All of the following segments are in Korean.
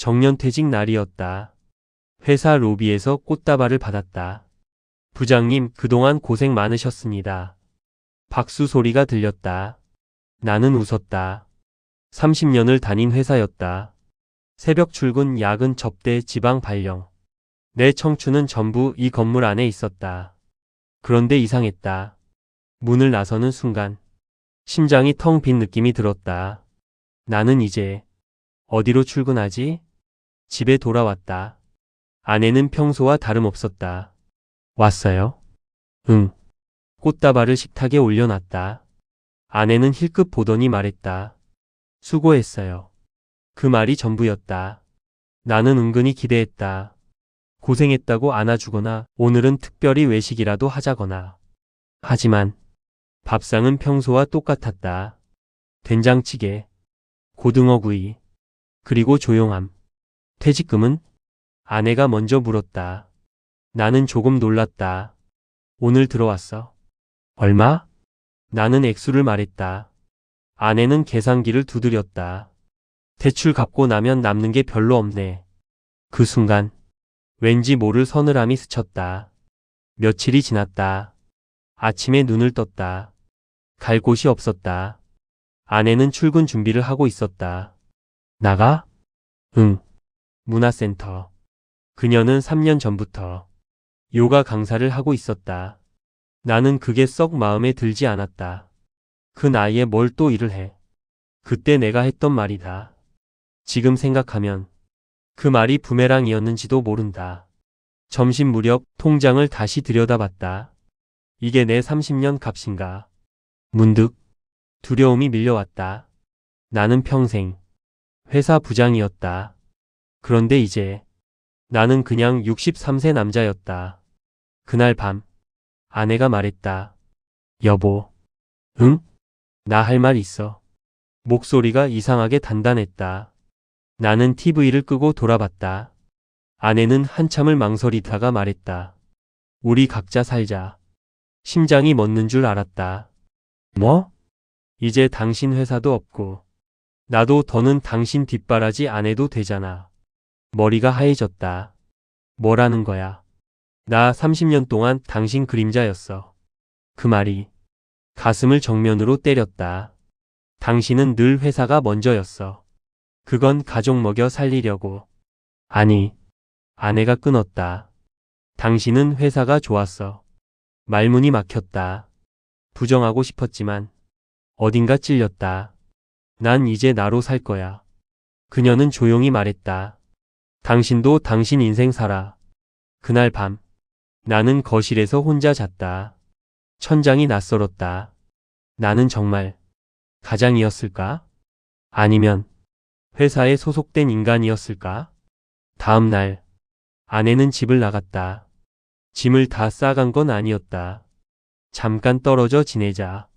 정년퇴직 날이었다. 회사 로비에서 꽃다발을 받았다. 부장님, 그동안 고생 많으셨습니다. 박수 소리가 들렸다. 나는 웃었다. 30년을 다닌 회사였다. 새벽 출근, 야근 접대, 지방 발령. 내 청춘은 전부 이 건물 안에 있었다. 그런데 이상했다. 문을 나서는 순간 심장이 텅 빈 느낌이 들었다. 나는 이제 어디로 출근하지? 집에 돌아왔다. 아내는 평소와 다름없었다. 왔어요? 응. 꽃다발을 식탁에 올려놨다. 아내는 힐끗 보더니 말했다. 수고했어요. 그 말이 전부였다. 나는 은근히 기대했다. 고생했다고 안아주거나 오늘은 특별히 외식이라도 하자거나. 하지만 밥상은 평소와 똑같았다. 된장찌개, 고등어구이, 그리고 조용함. 퇴직금은? 아내가 먼저 물었다. 나는 조금 놀랐다. 오늘 들어왔어. 얼마? 나는 액수를 말했다. 아내는 계산기를 두드렸다. 대출 갚고 나면 남는 게 별로 없네. 그 순간 왠지 모를 서늘함이 스쳤다. 며칠이 지났다. 아침에 눈을 떴다. 갈 곳이 없었다. 아내는 출근 준비를 하고 있었다. 나가? 응. 문화센터. 그녀는 3년 전부터 요가 강사를 하고 있었다. 나는 그게 썩 마음에 들지 않았다. 그 나이에 뭘 또 일을 해. 그때 내가 했던 말이다. 지금 생각하면 그 말이 부메랑이었는지도 모른다. 점심 무렵 통장을 다시 들여다봤다. 이게 내 30년 값인가. 문득 두려움이 밀려왔다. 나는 평생 회사 부장이었다. 그런데 이제 나는 그냥 63세 남자였다. 그날 밤 아내가 말했다. 여보. 응? 나 할 말 있어. 목소리가 이상하게 단단했다. 나는 TV를 끄고 돌아봤다. 아내는 한참을 망설이다가 말했다. 우리 각자 살자. 심장이 멎는 줄 알았다. 뭐? 이제 당신 회사도 없고 나도 더는 당신 뒷바라지 안 해도 되잖아. 머리가 하얘졌다. 뭐라는 거야? 나 30년 동안 당신 그림자였어. 그 말이 가슴을 정면으로 때렸다. 당신은 늘 회사가 먼저였어. 그건 가족 먹여 살리려고. 아니, 아내가 끊었다. 당신은 회사가 좋았어. 말문이 막혔다. 부정하고 싶었지만 어딘가 찔렸다. 난 이제 나로 살 거야. 그녀는 조용히 말했다. 당신도 당신 인생 살아. 그날 밤 나는 거실에서 혼자 잤다. 천장이 낯설었다. 나는 정말 가장이었을까? 아니면 회사에 소속된 인간이었을까? 다음 날 아내는 집을 나갔다. 짐을 다 싸간 건 아니었다. 잠깐 떨어져 지내자.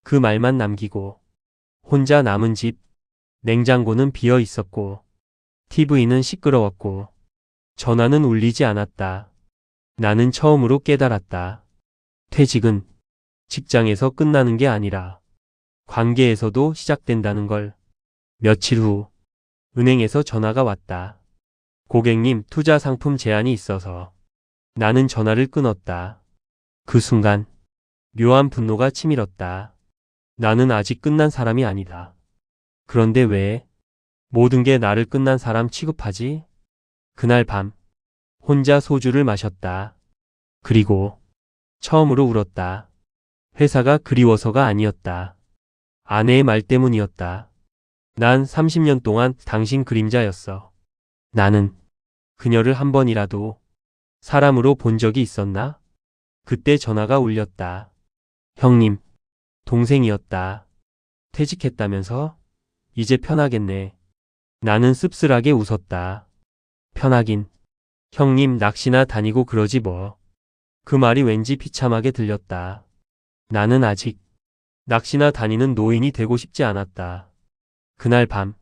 그 말만 남기고 혼자 남은 집. 냉장고는 비어 있었고 TV는 시끄러웠고 전화는 울리지 않았다. 나는 처음으로 깨달았다. 퇴직은 직장에서 끝나는 게 아니라 관계에서도 시작된다는 걸. 며칠 후 은행에서 전화가 왔다. 고객님, 투자 상품 제안이 있어서. 나는 전화를 끊었다. 그 순간 묘한 분노가 치밀었다. 나는 아직 끝난 사람이 아니다. 그런데 왜 모든 게 나를 끝난 사람 취급하지? 그날 밤 혼자 소주를 마셨다. 그리고 처음으로 울었다. 회사가 그리워서가 아니었다. 아내의 말 때문이었다. 난 30년 동안 당신 그림자였어. 나는 그녀를 한 번이라도 사람으로 본 적이 있었나? 그때 전화가 울렸다. 형님, 동생이었다. 퇴직했다면서? 이제 편하겠네. 나는 씁쓸하게 웃었다. 편하긴. 형님 낚시나 다니고 그러지 뭐. 그 말이 왠지 비참하게 들렸다. 나는 아직 낚시나 다니는 노인이 되고 싶지 않았다. 그날 밤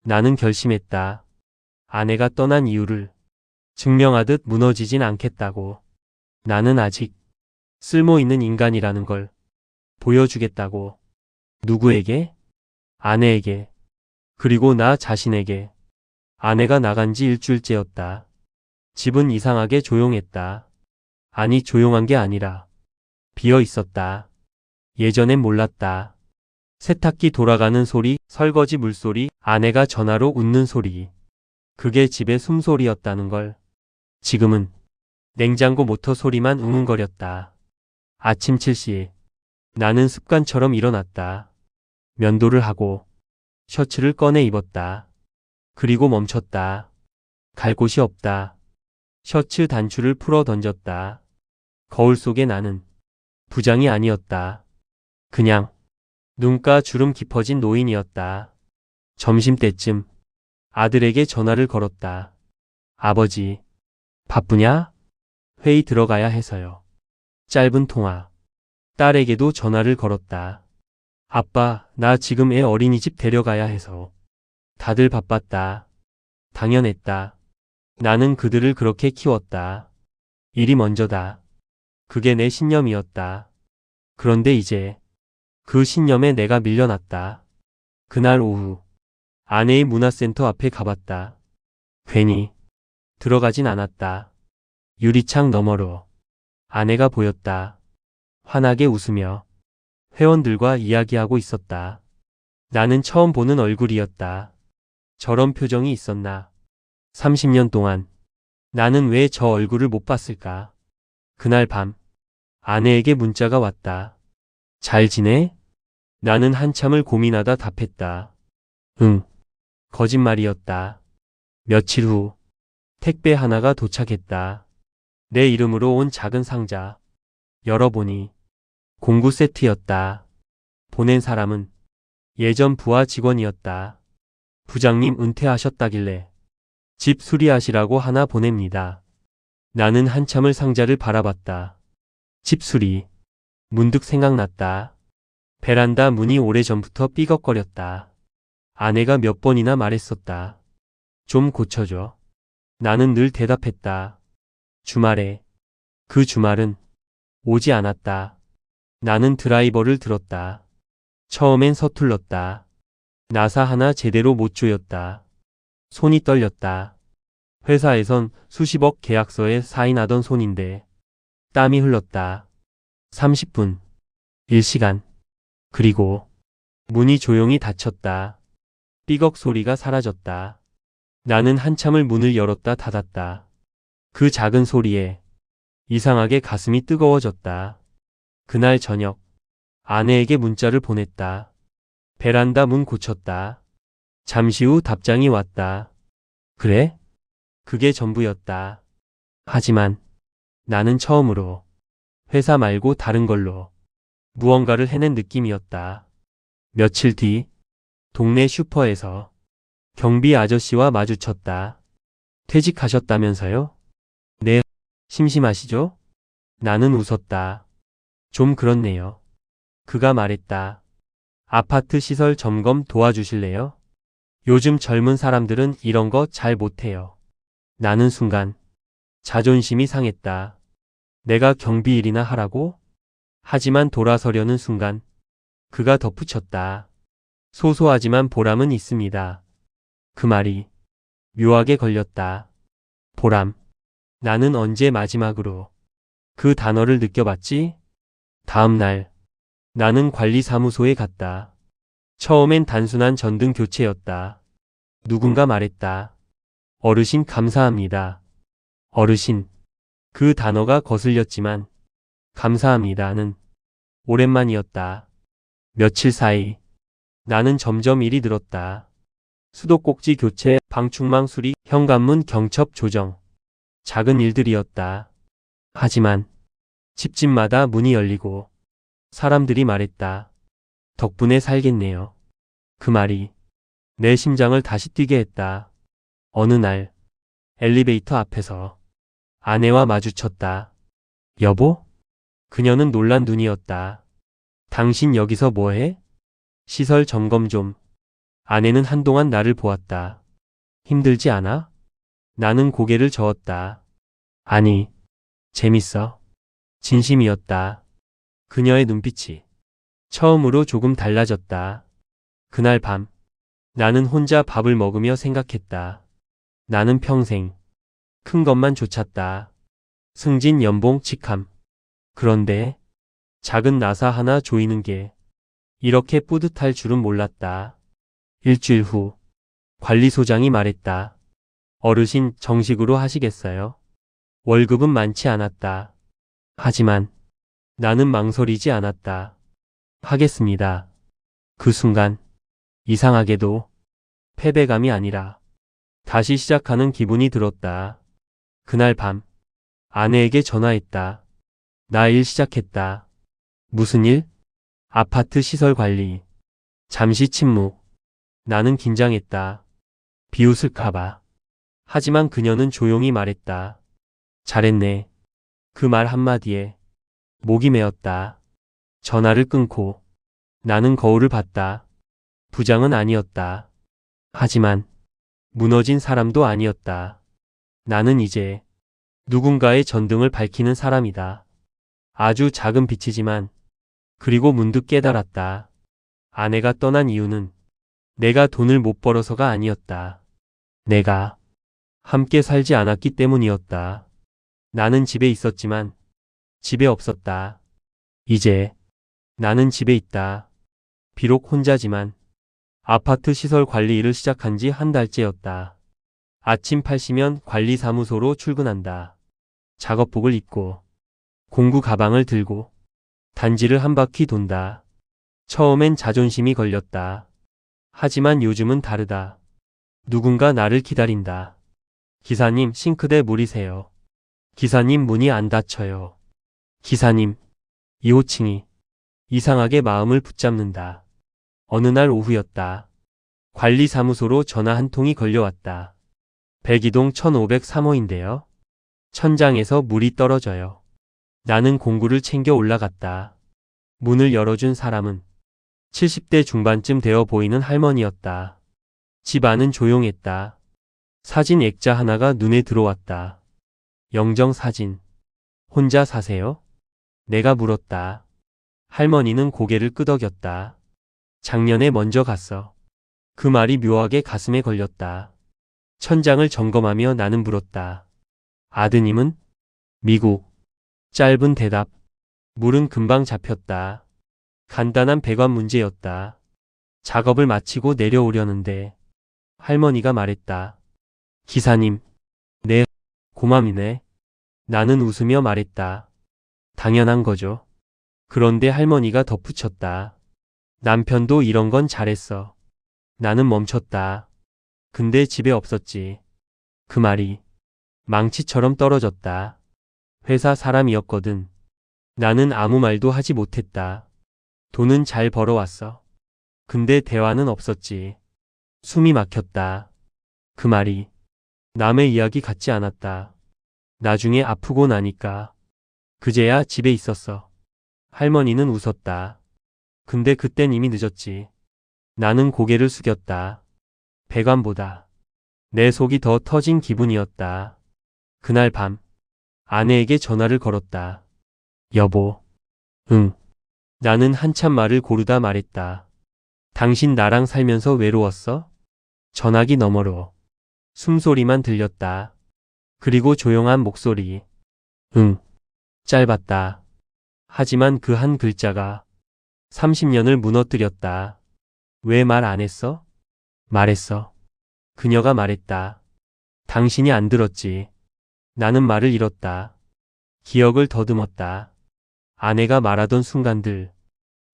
나는 결심했다. 아내가 떠난 이유를 증명하듯 무너지진 않겠다고. 나는 아직 쓸모있는 인간이라는 걸 보여주겠다고. 누구에게? 아내에게. 그리고 나 자신에게. 아내가 나간 지 일주일째였다. 집은 이상하게 조용했다. 아니, 조용한 게 아니라 비어 있었다. 예전엔 몰랐다. 세탁기 돌아가는 소리, 설거지 물소리, 아내가 전화로 웃는 소리. 그게 집의 숨소리였다는 걸. 지금은 냉장고 모터 소리만 웅웅거렸다. 아침 7시. 나는 습관처럼 일어났다. 면도를 하고 셔츠를 꺼내 입었다. 그리고 멈췄다. 갈 곳이 없다. 셔츠 단추를 풀어 던졌다. 거울 속에 나는 부장이 아니었다. 그냥 눈가 주름 깊어진 노인이었다. 점심때쯤 아들에게 전화를 걸었다. 아버지, 바쁘냐? 회의 들어가야 해서요. 짧은 통화. 딸에게도 전화를 걸었다. 아빠, 나 지금 애 어린이집 데려가야 해서. 다들 바빴다. 당연했다. 나는 그들을 그렇게 키웠다. 일이 먼저다. 그게 내 신념이었다. 그런데 이제 그 신념에 내가 밀려났다. 그날 오후 아내의 문화센터 앞에 가봤다. 괜히 들어가진 않았다. 유리창 너머로 아내가 보였다. 환하게 웃으며 회원들과 이야기하고 있었다. 나는 처음 보는 얼굴이었다. 저런 표정이 있었나? 30년 동안 나는 왜 저 얼굴을 못 봤을까? 그날 밤 아내에게 문자가 왔다. 잘 지내? 나는 한참을 고민하다 답했다. 응. 거짓말이었다. 며칠 후 택배 하나가 도착했다. 내 이름으로 온 작은 상자. 열어보니 공구 세트였다. 보낸 사람은 예전 부하 직원이었다. 부장님 은퇴하셨다길래 집 수리하시라고 하나 보냅니다. 나는 한참을 상자를 바라봤다. 집 수리. 문득 생각났다. 베란다 문이 오래전부터 삐걱거렸다. 아내가 몇 번이나 말했었다. 좀 고쳐줘. 나는 늘 대답했다. 주말에. 그 주말은 오지 않았다. 나는 드라이버를 들었다. 처음엔 서툴렀다. 나사 하나 제대로 못 조였다. 손이 떨렸다. 회사에선 수십억 계약서에 사인하던 손인데 땀이 흘렀다. 30분. 1시간. 그리고 문이 조용히 닫혔다. 삐걱 소리가 사라졌다. 나는 한참을 문을 열었다 닫았다. 그 작은 소리에 이상하게 가슴이 뜨거워졌다. 그날 저녁 아내에게 문자를 보냈다. 베란다 문 고쳤다. 잠시 후 답장이 왔다. 그래? 그게 전부였다. 하지만 나는 처음으로 회사 말고 다른 걸로 무언가를 해낸 느낌이었다. 며칠 뒤 동네 슈퍼에서 경비 아저씨와 마주쳤다. 퇴직하셨다면서요? 네. 심심하시죠? 나는 웃었다. 좀 그렇네요. 그가 말했다. 아파트 시설 점검 도와주실래요? 요즘 젊은 사람들은 이런 거 잘 못해요. 나는 순간 자존심이 상했다. 내가 경비 일이나 하라고? 하지만 돌아서려는 순간 그가 덧붙였다. 소소하지만 보람은 있습니다. 그 말이 묘하게 걸렸다. 보람. 나는 언제 마지막으로 그 단어를 느껴봤지? 다음 날 나는 관리사무소에 갔다. 처음엔 단순한 전등 교체였다. 누군가 말했다. 어르신 감사합니다. 어르신. 그 단어가 거슬렸지만 감사합니다는 오랜만이었다. 며칠 사이 나는 점점 일이 늘었다. 수도꼭지 교체, 방충망 수리, 현관문 경첩 조정. 작은 일들이었다. 하지만 집집마다 문이 열리고 사람들이 말했다. 덕분에 살겠네요. 그 말이 내 심장을 다시 뛰게 했다. 어느 날 엘리베이터 앞에서 아내와 마주쳤다. 여보? 그녀는 놀란 눈이었다. 당신 여기서 뭐해? 시설 점검 좀. 아내는 한동안 나를 보았다. 힘들지 않아? 나는 고개를 저었다. 아니, 재밌어. 진심이었다. 그녀의 눈빛이 처음으로 조금 달라졌다. 그날 밤 나는 혼자 밥을 먹으며 생각했다. 나는 평생 큰 것만 쫓았다. 승진, 연봉, 직함. 그런데 작은 나사 하나 조이는 게 이렇게 뿌듯할 줄은 몰랐다. 일주일 후 관리소장이 말했다. 어르신 정식으로 하시겠어요? 월급은 많지 않았다. 하지만 나는 망설이지 않았다. 하겠습니다. 그 순간 이상하게도 패배감이 아니라 다시 시작하는 기분이 들었다. 그날 밤 아내에게 전화했다. 나 일 시작했다. 무슨 일? 아파트 시설 관리. 잠시 침묵. 나는 긴장했다. 비웃을까봐. 하지만 그녀는 조용히 말했다. 잘했네. 그 말 한마디에 목이 메었다. 전화를 끊고 나는 거울을 봤다. 부장은 아니었다. 하지만 무너진 사람도 아니었다. 나는 이제 누군가의 전등을 밝히는 사람이다. 아주 작은 빛이지만 그리고 문득 깨달았다. 아내가 떠난 이유는 내가 돈을 못 벌어서가 아니었다. 내가 함께 살지 않았기 때문이었다. 나는 집에 있었지만 집에 없었다. 이제 나는 집에 있다. 비록 혼자지만 아파트 시설 관리 일을 시작한 지 한 달째였다. 아침 8시면 관리사무소로 출근한다. 작업복을 입고 공구 가방을 들고 단지를 한 바퀴 돈다. 처음엔 자존심이 걸렸다. 하지만 요즘은 다르다. 누군가 나를 기다린다. 기사님, 싱크대 물이세요. 기사님, 문이 안 닫혀요. 기사님, 2호층이 이상하게 마음을 붙잡는다. 어느 날 오후였다. 관리사무소로 전화 한 통이 걸려왔다. 백이동 1503호인데요. 천장에서 물이 떨어져요. 나는 공구를 챙겨 올라갔다. 문을 열어준 사람은 70대 중반쯤 되어 보이는 할머니였다. 집 안은 조용했다. 사진 액자 하나가 눈에 들어왔다. 영정사진. 혼자 사세요? 내가 물었다. 할머니는 고개를 끄덕였다. 작년에 먼저 갔어. 그 말이 묘하게 가슴에 걸렸다. 천장을 점검하며 나는 물었다. 아드님은? 미국. 짧은 대답. 물은 금방 잡혔다. 간단한 배관 문제였다. 작업을 마치고 내려오려는데 할머니가 말했다. 기사님. 네, 고맘이네. 나는 웃으며 말했다. 당연한 거죠. 그런데 할머니가 덧붙였다. 남편도 이런 건 잘했어. 나는 멈췄다. 근데 집에 없었지. 그 말이 망치처럼 떨어졌다. 회사 사람이었거든. 나는 아무 말도 하지 못했다. 돈은 잘 벌어왔어. 근데 대화는 없었지. 숨이 막혔다. 그 말이 남의 이야기 같지 않았다. 나중에 아프고 나니까 그제야 집에 있었어. 할머니는 웃었다. 근데 그땐 이미 늦었지. 나는 고개를 숙였다. 배관보다 내 속이 더 터진 기분이었다. 그날 밤 아내에게 전화를 걸었다. 여보. 응. 나는 한참 말을 고르다 말했다. 당신 나랑 살면서 외로웠어? 전화기 너머로 숨소리만 들렸다. 그리고 조용한 목소리. 응. 짧았다. 하지만 그 한 글자가 30년을 무너뜨렸다. 왜 말 안 했어? 말했어. 그녀가 말했다. 당신이 안 들었지. 나는 말을 잃었다. 기억을 더듬었다. 아내가 말하던 순간들.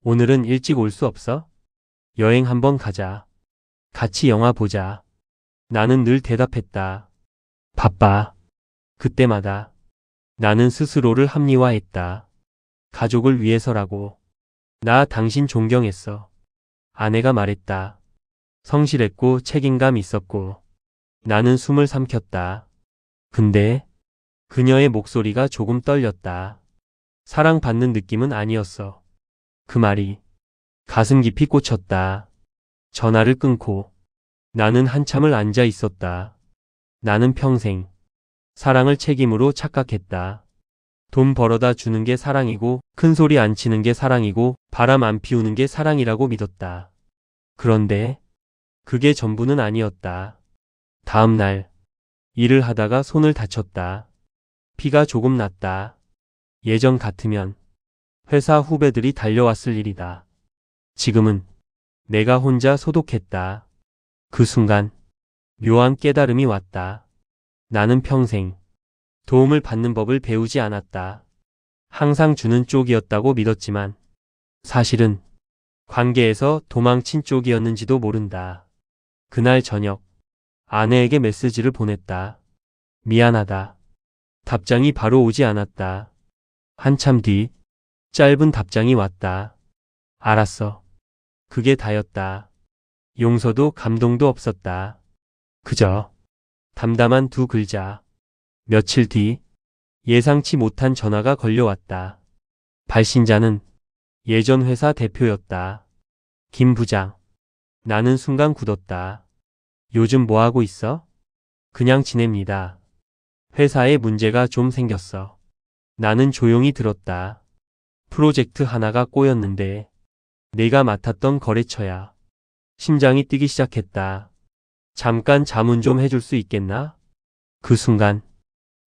오늘은 일찍 올 수 없어? 여행 한번 가자. 같이 영화 보자. 나는 늘 대답했다. 바빠. 그때마다 나는 스스로를 합리화했다. 가족을 위해서라고. 나 당신 존경했어. 아내가 말했다. 성실했고 책임감 있었고. 나는 숨을 삼켰다. 근데 그녀의 목소리가 조금 떨렸다. 사랑받는 느낌은 아니었어. 그 말이 가슴 깊이 꽂혔다. 전화를 끊고 나는 한참을 앉아 있었다. 나는 평생 사랑을 책임으로 착각했다. 돈 벌어다 주는 게 사랑이고 큰 소리 안 치는 게 사랑이고 바람 안 피우는 게 사랑이라고 믿었다. 그런데 그게 전부는 아니었다. 다음 날 일을 하다가 손을 다쳤다. 피가 조금 났다. 예전 같으면 회사 후배들이 달려왔을 일이다. 지금은 내가 혼자 소독했다. 그 순간 묘한 깨달음이 왔다. 나는 평생 도움을 받는 법을 배우지 않았다. 항상 주는 쪽이었다고 믿었지만 사실은 관계에서 도망친 쪽이었는지도 모른다. 그날 저녁 아내에게 메시지를 보냈다. 미안하다. 답장이 바로 오지 않았다. 한참 뒤 짧은 답장이 왔다. 알았어. 그게 다였다. 용서도 감동도 없었다. 그저 담담한 두 글자. 며칠 뒤 예상치 못한 전화가 걸려왔다. 발신자는 예전 회사 대표였다. 김 부장. 나는 순간 굳었다. 요즘 뭐 하고 있어? 그냥 지냅니다. 회사에 문제가 좀 생겼어. 나는 조용히 들었다. 프로젝트 하나가 꼬였는데 내가 맡았던 거래처야. 심장이 뛰기 시작했다. 잠깐 자문 좀 해줄 수 있겠나? 그 순간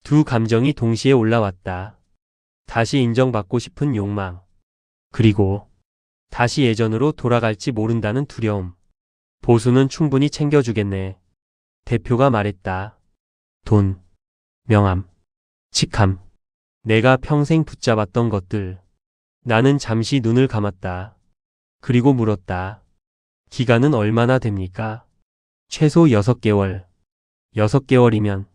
두 감정이 동시에 올라왔다. 다시 인정받고 싶은 욕망. 그리고 다시 예전으로 돌아갈지 모른다는 두려움. 보수는 충분히 챙겨주겠네. 대표가 말했다. 돈, 명함, 직함. 내가 평생 붙잡았던 것들. 나는 잠시 눈을 감았다. 그리고 물었다. 기간은 얼마나 됩니까? 최소 6개월. 6개월이면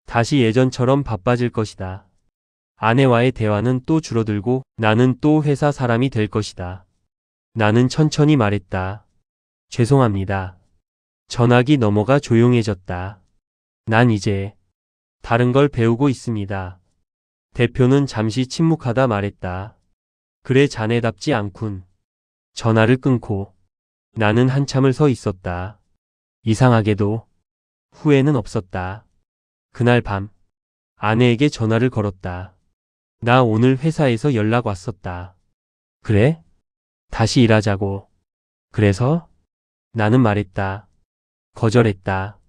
다시 예전처럼 바빠질 것이다. 아내와의 대화는 또 줄어들고 나는 또 회사 사람이 될 것이다. 나는 천천히 말했다. 죄송합니다. 전화기 넘어가 조용해졌다. 난 이제 다른 걸 배우고 있습니다. 대표는 잠시 침묵하다 말했다. 그래 자네답지 않군. 전화를 끊고 나는 한참을 서 있었다. 이상하게도 후회는 없었다. 그날 밤 아내에게 전화를 걸었다. 나 오늘 회사에서 연락 왔었다. 그래? 다시 일하자고. 그래서? 나는 말했다. 거절했다.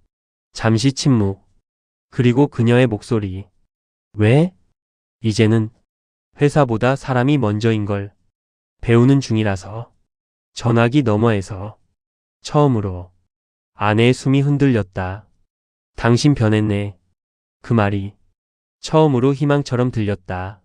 잠시 침묵. 그리고 그녀의 목소리. 왜? 이제는 회사보다 사람이 먼저인 걸 배우는 중이라서. 전화기 너머에서 처음으로 아내의 숨이 흔들렸다. 당신 변했네. 그 말이 처음으로 희망처럼 들렸다.